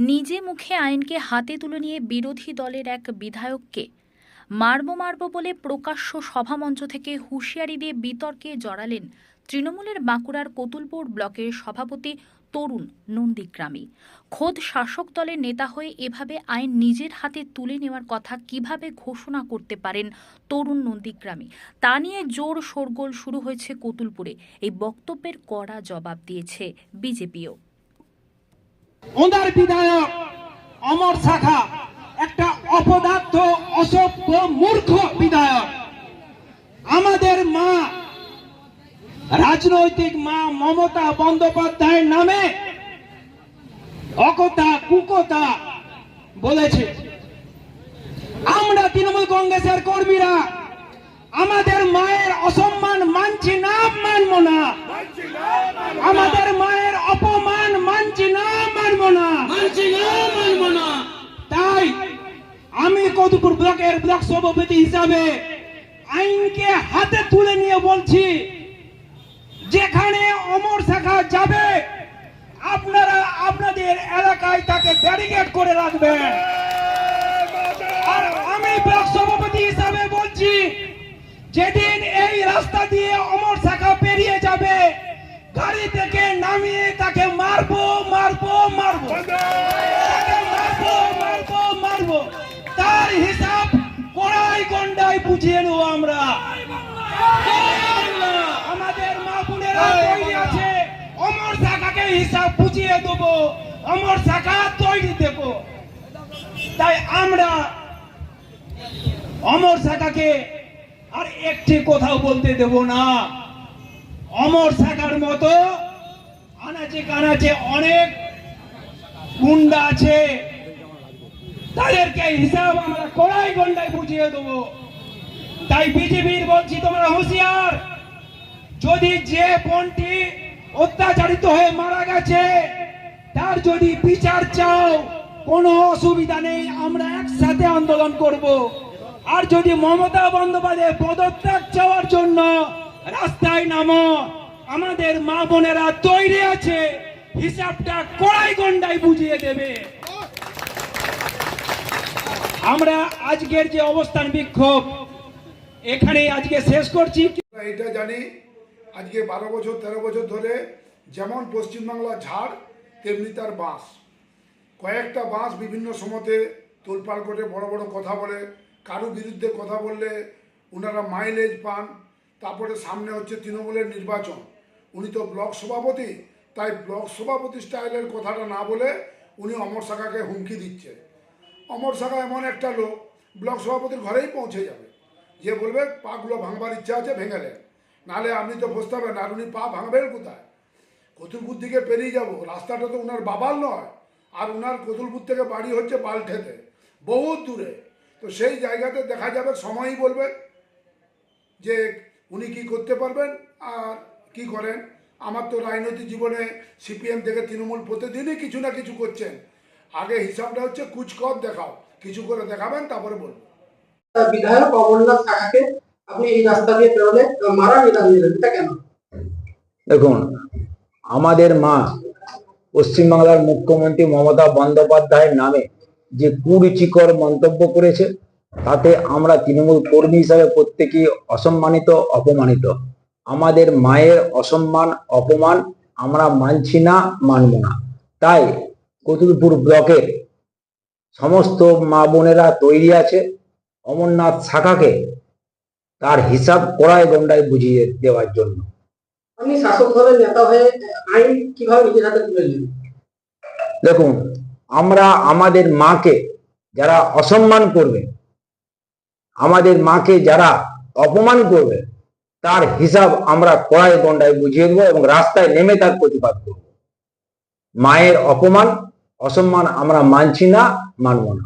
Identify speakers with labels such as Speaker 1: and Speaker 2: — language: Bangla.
Speaker 1: নিজে মুখে আইনকে হাতে তুলে নিয়ে বিরোধী দলের এক বিধায়ককে মারব বলে প্রকাশ্য সভামঞ্চ থেকে হুঁশিয়ারি দিয়ে বিতর্কে জড়ালেন তৃণমূলের বাঁকুড়ার কতুলপুর ব্লকের সভাপতি তরুণ নন্দীগ্রামী। খোদ শাসক দলের নেতা হয়ে এভাবে আইন নিজের হাতে তুলে নেওয়ার কথা কিভাবে ঘোষণা করতে পারেন তরুণ নন্দীগ্রামী, তা নিয়ে জোর শোরগোল শুরু হয়েছে কতুলপুরে। এই বক্তব্যের কড়া জবাব দিয়েছে বিজেপিও।
Speaker 2: ওনার বিধায়ক অমর শাখা একটা অপদার্থ, অসভ্য, মূর্খ বিধায়ক। আমাদের মা, রাজনৈতিক মা মমতা বন্দ্যোপাধ্যায়ের নামে অকথা কুকথা বলেছে। আমরা তৃণমূল কংগ্রেসের কর্মীরা আমাদের মায়ের অসম্মান মানছি না, মানব না। আমাদের মায়ের অপমান মানছি না, মানব না। তাই আমি কতুলপুর ব্লকের ব্লক সভাপতি হিসাবে আইনকে হাতে তুলে নিয়ে বলছি, যেখানে অমর শাখা যাবে আপনারা আপনাদের এলাকায় তাকে ব্যারিকেড করে রাখবেন। আর আমি ব্লক সভাপতি হিসাবে বলছি, যেদিন এই রাস্তা দিয়ে অমর শাখা পেরিয়ে যাবে, গাড়ি থেকে নামিয়ে তাকে মারবো। তার হিসাব কড়াই গন্ডায় বুঝিয়ে নেবো আমরা। আমাদের মা বোনেরা তৈরি আছে, অমর শাখাকে হিসাব বুঝিয়ে দেবো, অমর শাখা তৈরি দেবো। তাই আমরা অমর শাখাকে আর একটি কোথাও বলতে দেব না। অমর শাখার মতো আনাচে কানাচে অনেক গুন্ডা আছে, তাদেরকে হিসাব আমরা কড়াই গন্ডায় বুঝিয়ে দেবো। তাই বিজেপির বলছি, তোমরা হুঁশিয়ার। যদি যে বোনটি অত্যাচারিত হয়ে মারা গেছে তার যদি বিচার চাও, কোনো অসুবিধা নেই, আমরা একসাথে আন্দোলন করব। আর যদি মমতা বন্দ্যোপাধ্যায় পদত্যাগ চাওয়ার জন্য রাস্তায় নামো, আমাদের মা বোনেরা তৈরি আছে, হিসাবটা কড়াই গন্ডায় বুঝিয়ে দেবে। আমরা আজকের যে অবস্থান বিক্ষোভ এখানে আজকে শেষ করছি।
Speaker 3: এটা জানি, আজকে 12 বছর 13 বছর ধরে যেমন পশ্চিমবাংলা ঝাড় তেমনি তার বাঁশ। কয়েকটা বাঁশ বিভিন্ন সময়তে তোলপাড় করে বড় বড় কথা বলে, কারো বিরুদ্ধে কথা বললে ওনারা মাইলেজ পান। তারপরে সামনে হচ্ছে তৃণমূলের নির্বাচন, উনি তো ব্লক সভাপতি, তাই ব্লক সভাপতি স্টাইলের কথাটা না বলে উনি অমর শাখাকে হুমকি দিচ্ছে। অমর শাখা এমন একটা লোক, ব্লক সভাপতির ঘরেই পৌঁছে যাবে, যে বলবে পাগুলো ভাঙবার ইচ্ছা আছে ভেঙেলেন, নাহলে আপনি তো বসতেবেন। আর উনি পা ভাঙবেন কোথায়? কতুলপুর দিকে পেরিয়ে যাব, রাস্তাটা তো ওনার বাবার নয়, আর ওনার কতুলপুর থেকে বাড়ি হচ্ছে বালঠেতে, বহুত দূরে। তো সেই জায়গাতে দেখা যাবে, সময়ই বলবে যে উনি কি করতে পারবেন আর কি করেন। আমার তো রাজনৈতিক জীবনে সিপিএম থেকে তৃণমূল প্রতিদিনই কিছু না কিছু করছেন। আগে হিসাবটা হচ্ছে কুচকর দেখাও, কিছু করে দেখাবেন, তারপরে বলবো।
Speaker 4: বিধায়ক অমরনাথ শাখাকে আপনি এই রাস্তা দিয়ে বেরোলে মারা নিদান দিলেন, এটা কেন?
Speaker 5: দেখুন, আমাদের মা পশ্চিমবাংলার মুখ্যমন্ত্রী মমতা বন্দ্যোপাধ্যায়ের নামে যে কুরুচিকর মন্তব্য করেছে, তাতে আমরা তৃণমূল কর্মী হিসাবে প্রত্যেকেই অসম্মানিত, অপমানিত। আমাদের মায়ের অসম্মান, অপমান আমরা মানছি না, মানব না। তাই কতুলপুর ব্লকের সমস্ত মা বোনেরা তৈরি আছে অমরনাথ শাখাকে তার হিসাব কড়াই গন্ডায় বুঝিয়ে দেওয়ার জন্য।
Speaker 4: আপনি শাসক দলের নেতা হয়ে আইন কিভাবে নিজের হাতে তুলে নিলেন?
Speaker 5: দেখুন, আমরা আমাদের মাকে যারা অসম্মান করবে, আমাদের মাকে যারা অপমান করবে, তার হিসাব আমরা কড়াই গন্ডায় বুঝিয়ে দেবো এবং রাস্তায় নেমে তার প্রতিবাদ করব। মায়ের অপমান, অসম্মান আমরা মানছি না, মানব না।